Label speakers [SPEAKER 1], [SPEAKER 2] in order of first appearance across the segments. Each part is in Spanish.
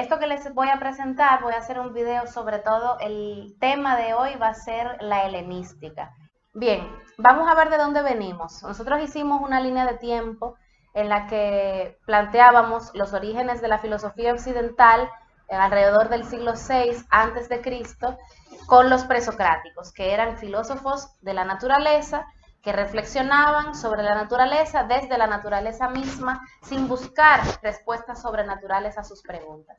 [SPEAKER 1] esto que les voy a presentar, voy a hacer un video sobre todo, el tema de hoy va a ser la helenística. Bien, vamos a ver de dónde venimos. Nosotros hicimos una línea de tiempo en la que planteábamos los orígenes de la filosofía occidental alrededor del siglo VI antes de Cristo con los presocráticos, que eran filósofos de la naturaleza que reflexionaban sobre la naturaleza desde la naturaleza misma sin buscar respuestas sobrenaturales a sus preguntas.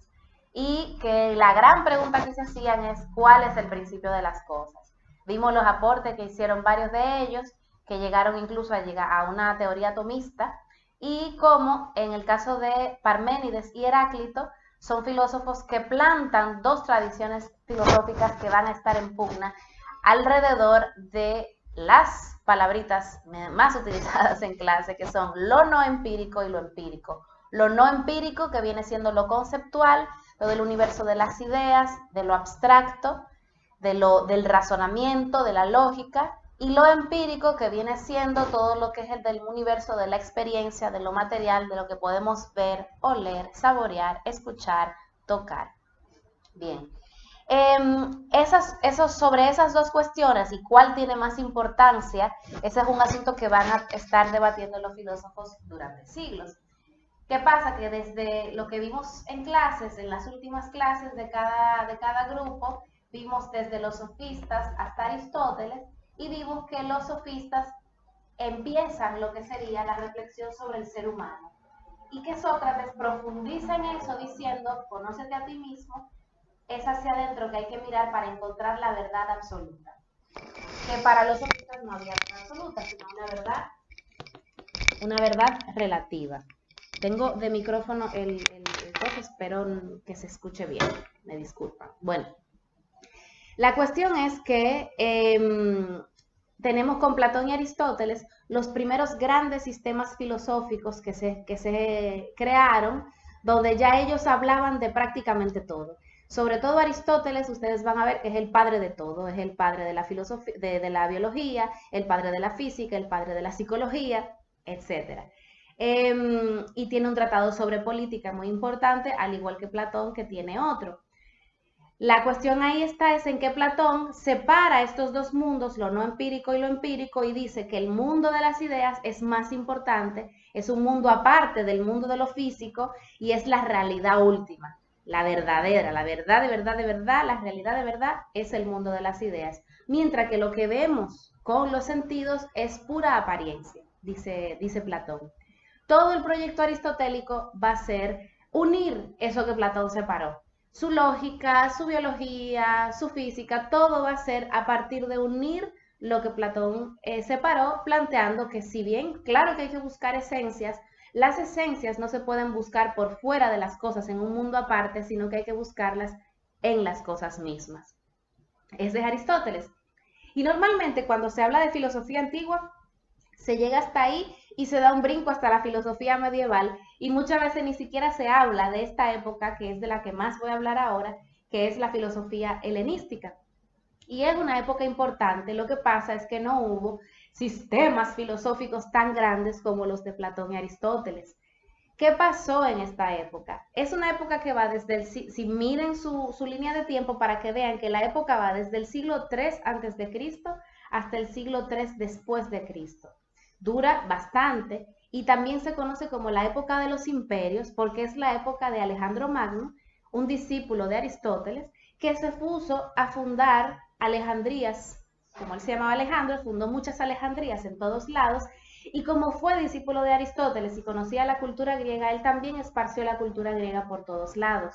[SPEAKER 1] Y que la gran pregunta que se hacían es ¿cuál es el principio de las cosas? Vimos los aportes que hicieron varios de ellos, que llegaron incluso a llegar a una teoría atomista, y como en el caso de Parménides y Heráclito, son filósofos que plantan dos tradiciones filosóficas que van a estar en pugna alrededor de las palabritas más utilizadas en clase, que son lo no empírico y lo empírico. Lo no empírico, que viene siendo lo conceptual, lo del universo de las ideas, de lo abstracto, del razonamiento, de la lógica, y lo empírico, que viene siendo todo lo que es el del universo de la experiencia, de lo material, de lo que podemos ver, oler, saborear, escuchar, tocar. Bien. Sobre esas dos cuestiones y cuál tiene más importancia, ese es un asunto que van a estar debatiendo los filósofos durante siglos. ¿Qué pasa? Que desde lo que vimos en clases, en las últimas clases de cada grupo, vimos desde los sofistas hasta Aristóteles y vimos que los sofistas empiezan lo que sería la reflexión sobre el ser humano y que Sócrates profundiza en eso diciendo, conócete a ti mismo, es hacia adentro que hay que mirar para encontrar la verdad absoluta. Que para los sofistas no había verdad absoluta, sino una verdad relativa. Tengo de micrófono el coche, espero que se escuche bien, me disculpan. Bueno, la cuestión es que tenemos con Platón y Aristóteles los primeros grandes sistemas filosóficos que se crearon, donde ya ellos hablaban de prácticamente todo. Sobre todo Aristóteles, ustedes van a ver que es el padre de todo, es el padre de la filosofía, de la biología, el padre de la física, el padre de la psicología, etc. Y tiene un tratado sobre política muy importante, al igual que Platón, que tiene otro. La cuestión ahí está es en que Platón separa estos dos mundos, lo no empírico y lo empírico, y dice que el mundo de las ideas es más importante, es un mundo aparte del mundo de lo físico y es la realidad última. La verdadera, la verdad de verdad de verdad, la realidad de verdad es el mundo de las ideas. Mientras que lo que vemos con los sentidos es pura apariencia, dice Platón. Todo el proyecto aristotélico va a ser unir eso que Platón separó. Su lógica, su biología, su física, todo va a ser a partir de unir lo que Platón separó, planteando que si bien, claro que hay que buscar esencias, las esencias no se pueden buscar por fuera de las cosas en un mundo aparte, sino que hay que buscarlas en las cosas mismas. Ese es Aristóteles. Y normalmente cuando se habla de filosofía antigua, se llega hasta ahí y se da un brinco hasta la filosofía medieval y muchas veces ni siquiera se habla de esta época, que es de la que más voy a hablar ahora, que es la filosofía helenística. Y es una época importante, lo que pasa es que no hubo sistemas filosóficos tan grandes como los de Platón y Aristóteles. ¿Qué pasó en esta época? Es una época que va desde el, si miren su línea de tiempo para que vean que la época va desde el siglo III antes de Cristo hasta el siglo III después de Cristo. Dura bastante y también se conoce como la época de los imperios porque es la época de Alejandro Magno, un discípulo de Aristóteles, que se puso a fundar Alejandrías, como él se llamaba Alejandro, fundó muchas Alejandrías en todos lados, y como fue discípulo de Aristóteles y conocía la cultura griega, él también esparció la cultura griega por todos lados.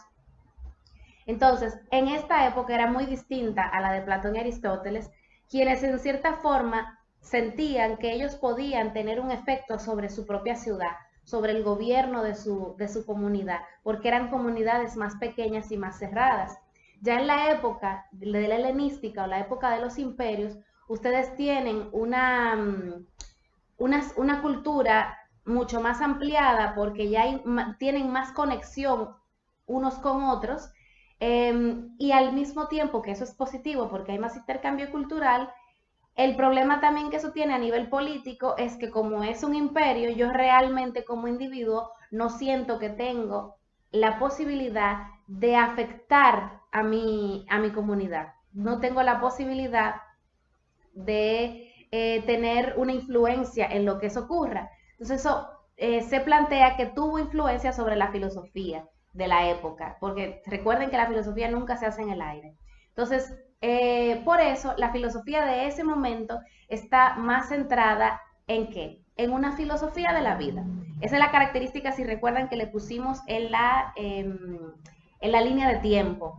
[SPEAKER 1] Entonces, en esta época era muy distinta a la de Platón y Aristóteles, quienes en cierta forma sentían que ellos podían tener un efecto sobre su propia ciudad, sobre el gobierno de su comunidad, porque eran comunidades más pequeñas y más cerradas. Ya en la época de la helenística o la época de los imperios, ustedes tienen una cultura mucho más ampliada porque ya tienen más conexión unos con otros y al mismo tiempo que eso es positivo porque hay más intercambio cultural, el problema también que eso tiene a nivel político es que como es un imperio, yo realmente como individuo no siento que tengo la posibilidad de afectar a mi comunidad. No tengo la posibilidad de tener una influencia en lo que eso ocurra. Entonces eso se plantea que tuvo influencia sobre la filosofía de la época, porque recuerden que la filosofía nunca se hace en el aire. Entonces, por eso la filosofía de ese momento está más centrada ¿en qué? En una filosofía de la vida. Esa es la característica, si recuerdan, que le pusimos en la línea de tiempo.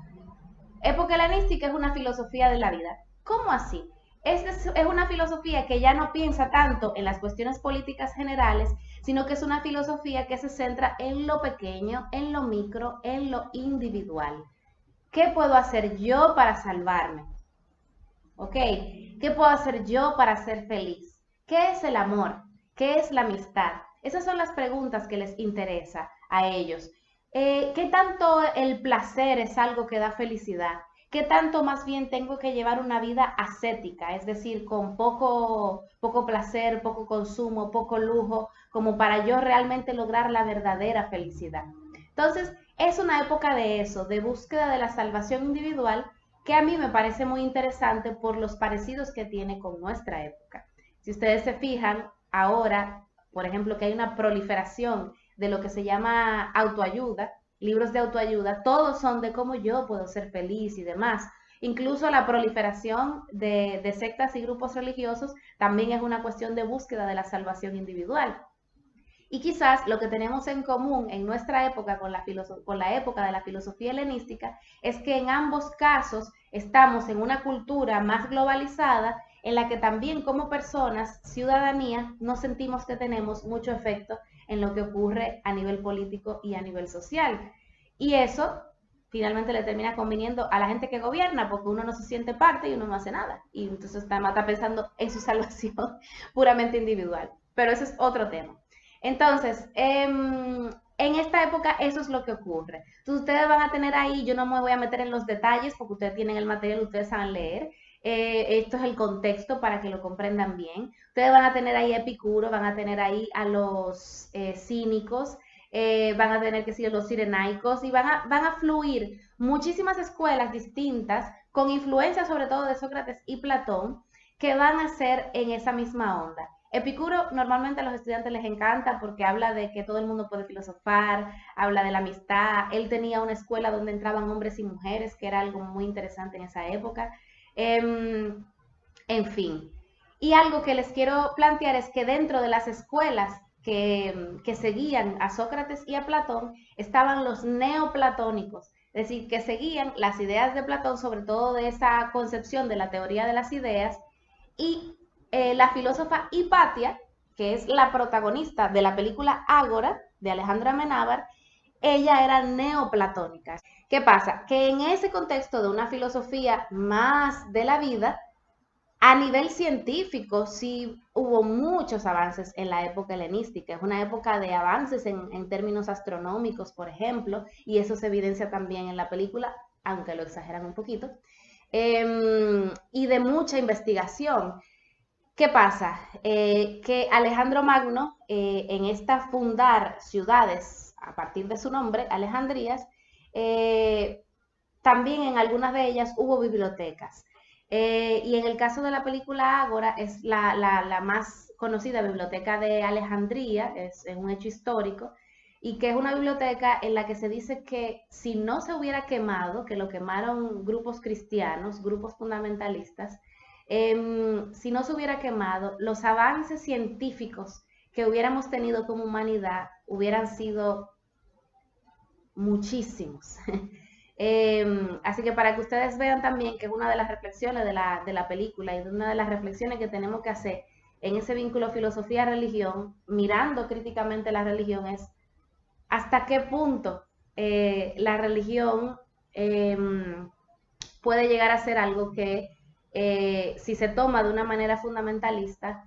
[SPEAKER 1] Época helenística es una filosofía de la vida. ¿Cómo así? Es una filosofía que ya no piensa tanto en las cuestiones políticas generales, sino que es una filosofía que se centra en lo pequeño, en lo micro, en lo individual. ¿Qué puedo hacer yo para salvarme? ¿Ok? ¿Qué puedo hacer yo para ser feliz? ¿Qué es el amor? ¿Qué es la amistad? Esas son las preguntas que les interesa a ellos. ¿Qué tanto el placer es algo que da felicidad? ¿Qué tanto más bien tengo que llevar una vida ascética? Es decir, con poco placer, poco consumo, poco lujo, como para yo realmente lograr la verdadera felicidad. Entonces, es una época de eso, de búsqueda de la salvación individual, que a mí me parece muy interesante por los parecidos que tiene con nuestra época. Si ustedes se fijan, ahora, por ejemplo, que hay una proliferación de lo que se llama autoayuda, libros de autoayuda, todos son de cómo yo puedo ser feliz y demás. Incluso la proliferación de sectas y grupos religiosos también es una cuestión de búsqueda de la salvación individual. Y quizás lo que tenemos en común en nuestra época con la época de la filosofía helenística es que en ambos casos estamos en una cultura más globalizada en la que también como personas, ciudadanía, no sentimos que tenemos mucho efecto en lo que ocurre a nivel político y a nivel social. Y eso finalmente le termina conviniendo a la gente que gobierna porque uno no se siente parte y uno no hace nada. Y entonces está pensando en su salvación puramente individual. Pero eso es otro tema. Entonces, en esta época eso es lo que ocurre. Entonces ustedes van a tener ahí, yo no me voy a meter en los detalles porque ustedes tienen el material, ustedes saben leer. Esto es el contexto para que lo comprendan bien. Ustedes van a tener ahí Epicuro, van a tener ahí a los cínicos, van a tener que ser los cirenaicos y van a fluir muchísimas escuelas distintas con influencia sobre todo de Sócrates y Platón que van a ser en esa misma onda. Epicuro normalmente a los estudiantes les encanta porque habla de que todo el mundo puede filosofar, habla de la amistad. Él tenía una escuela donde entraban hombres y mujeres, que era algo muy interesante en esa época. En fin. Y algo que les quiero plantear es que dentro de las escuelas que seguían a Sócrates y a Platón estaban los neoplatónicos, es decir, que seguían las ideas de Platón, sobre todo de esa concepción de la teoría de las ideas, y la filósofa Hipatia, que es la protagonista de la película Ágora, de Alejandro Amenábar, ella era neoplatónica. ¿Qué pasa? Que en ese contexto de una filosofía más de la vida, a nivel científico sí hubo muchos avances en la época helenística. Es una época de avances en términos astronómicos, por ejemplo, y eso se evidencia también en la película, aunque lo exageran un poquito, y de mucha investigación. ¿Qué pasa? Que Alejandro Magno, en esta fundar ciudades a partir de su nombre, Alejandrías, también en algunas de ellas hubo bibliotecas. Y en el caso de la película Ágora es la más conocida biblioteca de Alejandría, es un hecho histórico, y que es una biblioteca en la que se dice que si no se hubiera quemado, que lo quemaron grupos cristianos, grupos fundamentalistas, si no se hubiera quemado, los avances científicos que hubiéramos tenido como humanidad hubieran sido muchísimos. Así que para que ustedes vean también que es una de las reflexiones de la película y de una de las reflexiones que tenemos que hacer en ese vínculo filosofía-religión, mirando críticamente la religión, es hasta qué punto la religión puede llegar a ser algo que si se toma de una manera fundamentalista,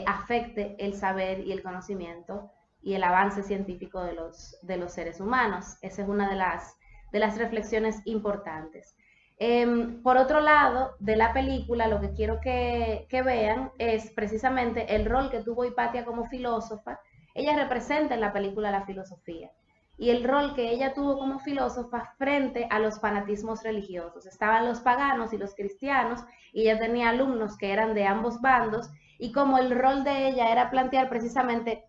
[SPEAKER 1] afecte el saber y el conocimiento y el avance científico de los seres humanos. Esa es una de las reflexiones importantes. Por otro lado, de la película, lo que quiero que vean es precisamente el rol que tuvo Hipatia como filósofa. Ella representa en la película la filosofía. y el rol que ella tuvo como filósofa frente a los fanatismos religiosos. Estaban los paganos y los cristianos, y ella tenía alumnos que eran de ambos bandos, y como el rol de ella era plantear precisamente,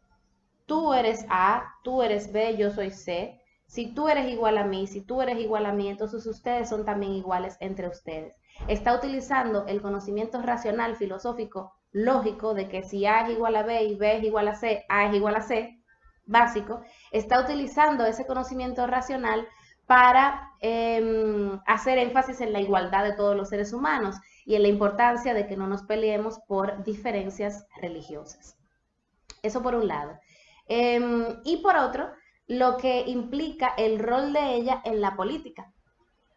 [SPEAKER 1] tú eres A, tú eres B, yo soy C, si tú eres igual a mí, si tú eres igual a mí, entonces ustedes son también iguales entre ustedes. Está utilizando el conocimiento racional, filosófico, lógico, de que si A es igual a B y B es igual a C, A es igual a C, básico, está utilizando ese conocimiento racional para hacer énfasis en la igualdad de todos los seres humanos y en la importancia de que no nos peleemos por diferencias religiosas. Eso por un lado. Y por otro, lo que implica el rol de ella en la política.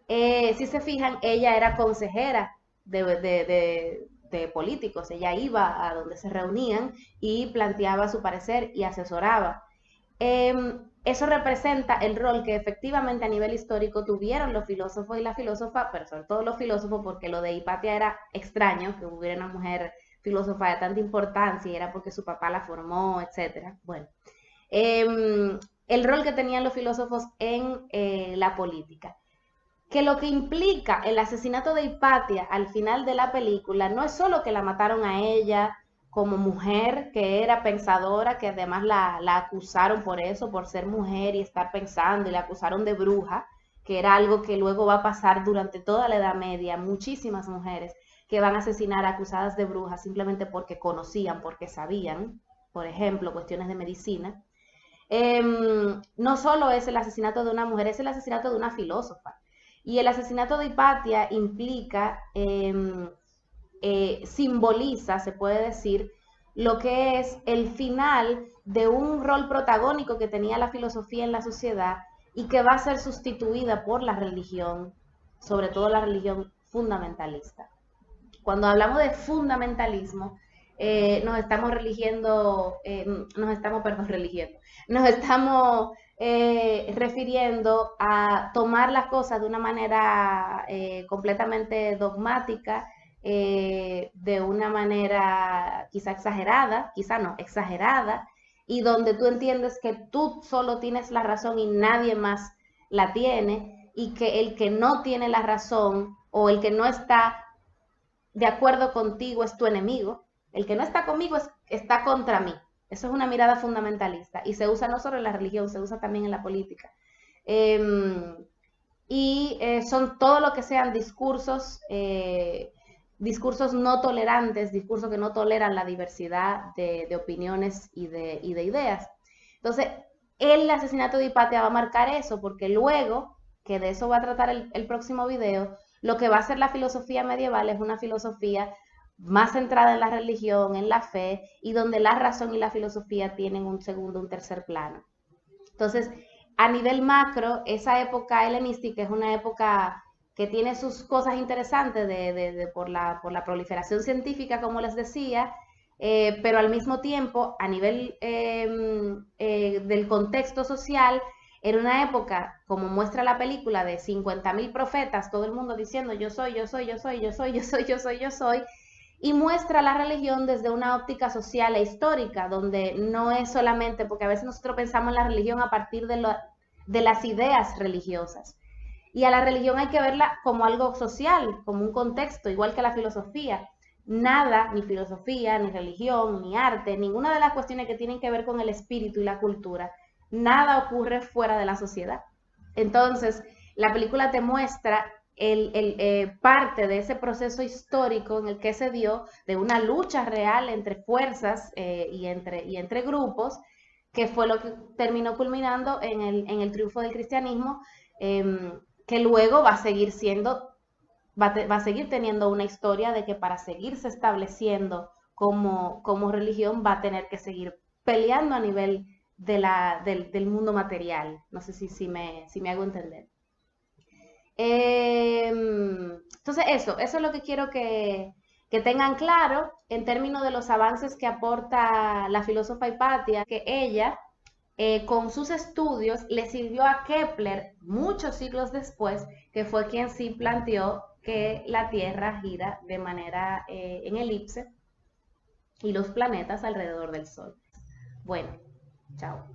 [SPEAKER 1] Si se fijan, ella era consejera de políticos, ella iba a donde se reunían y planteaba su parecer y asesoraba. Eso representa el rol que efectivamente a nivel histórico tuvieron los filósofos y la filósofa, pero sobre todo los filósofos, porque lo de Hipatia era extraño, que hubiera una mujer filósofa de tanta importancia y era porque su papá la formó, etc. Bueno, el rol que tenían los filósofos en la política. Que lo que implica el asesinato de Hipatia al final de la película no es solo que la mataron a ella como mujer, que era pensadora, que además la acusaron por eso, por ser mujer y estar pensando, y la acusaron de bruja, que era algo que luego va a pasar durante toda la Edad Media, muchísimas mujeres que van a asesinar acusadas de brujas simplemente porque conocían, porque sabían, por ejemplo, cuestiones de medicina. No solo es el asesinato de una mujer, es el asesinato de una filósofa. Y el asesinato de Hipatia implica, simboliza, se puede decir, lo que es el final de un rol protagónico que tenía la filosofía en la sociedad y que va a ser sustituida por la religión, sobre todo la religión fundamentalista. Cuando hablamos de fundamentalismo, nos estamos refiriendo a tomar las cosas de una manera completamente dogmática, de una manera quizá exagerada, quizá no, exagerada, y donde tú entiendes que tú solo tienes la razón y nadie más la tiene, y que el que no tiene la razón o el que no está de acuerdo contigo es tu enemigo, el que no está conmigo está contra mí. Eso es una mirada fundamentalista y se usa no solo en la religión, se usa también en la política. Son todo lo que sean discursos no tolerantes, discursos que no toleran la diversidad de opiniones y de ideas. Entonces, el asesinato de Hipatia va a marcar eso, porque luego, que de eso va a tratar el próximo video, lo que va a ser la filosofía medieval es una filosofía más centrada en la religión, en la fe, y donde la razón y la filosofía tienen un segundo, un tercer plano. Entonces, a nivel macro, esa época helenística es una época que tiene sus cosas interesantes por la proliferación científica, como les decía, pero al mismo tiempo, a nivel del contexto social, era una época, como muestra la película, de 50.000 profetas, todo el mundo diciendo yo soy, yo soy, yo soy, yo soy, yo soy, yo soy, yo soy, y muestra la religión desde una óptica social e histórica, donde no es solamente, porque a veces nosotros pensamos en la religión a partir de las ideas religiosas, y a la religión hay que verla como algo social, como un contexto, igual que la filosofía. Nada, ni filosofía, ni religión, ni arte, ninguna de las cuestiones que tienen que ver con el espíritu y la cultura, nada ocurre fuera de la sociedad. Entonces, la película te muestra parte de ese proceso histórico en el que se dio, de una lucha real entre fuerzas y entre grupos, que fue lo que terminó culminando en el triunfo del cristianismo, que luego va a seguir teniendo una historia de que para seguirse estableciendo como religión va a tener que seguir peleando a nivel del mundo material. No sé si me hago entender. Entonces eso es lo que quiero que tengan claro en términos de los avances que aporta la filósofa Hipatia, que ella con sus estudios le sirvió a Kepler muchos siglos después, que fue quien sí planteó que la Tierra gira de manera en elipse y los planetas alrededor del Sol. Bueno, chao.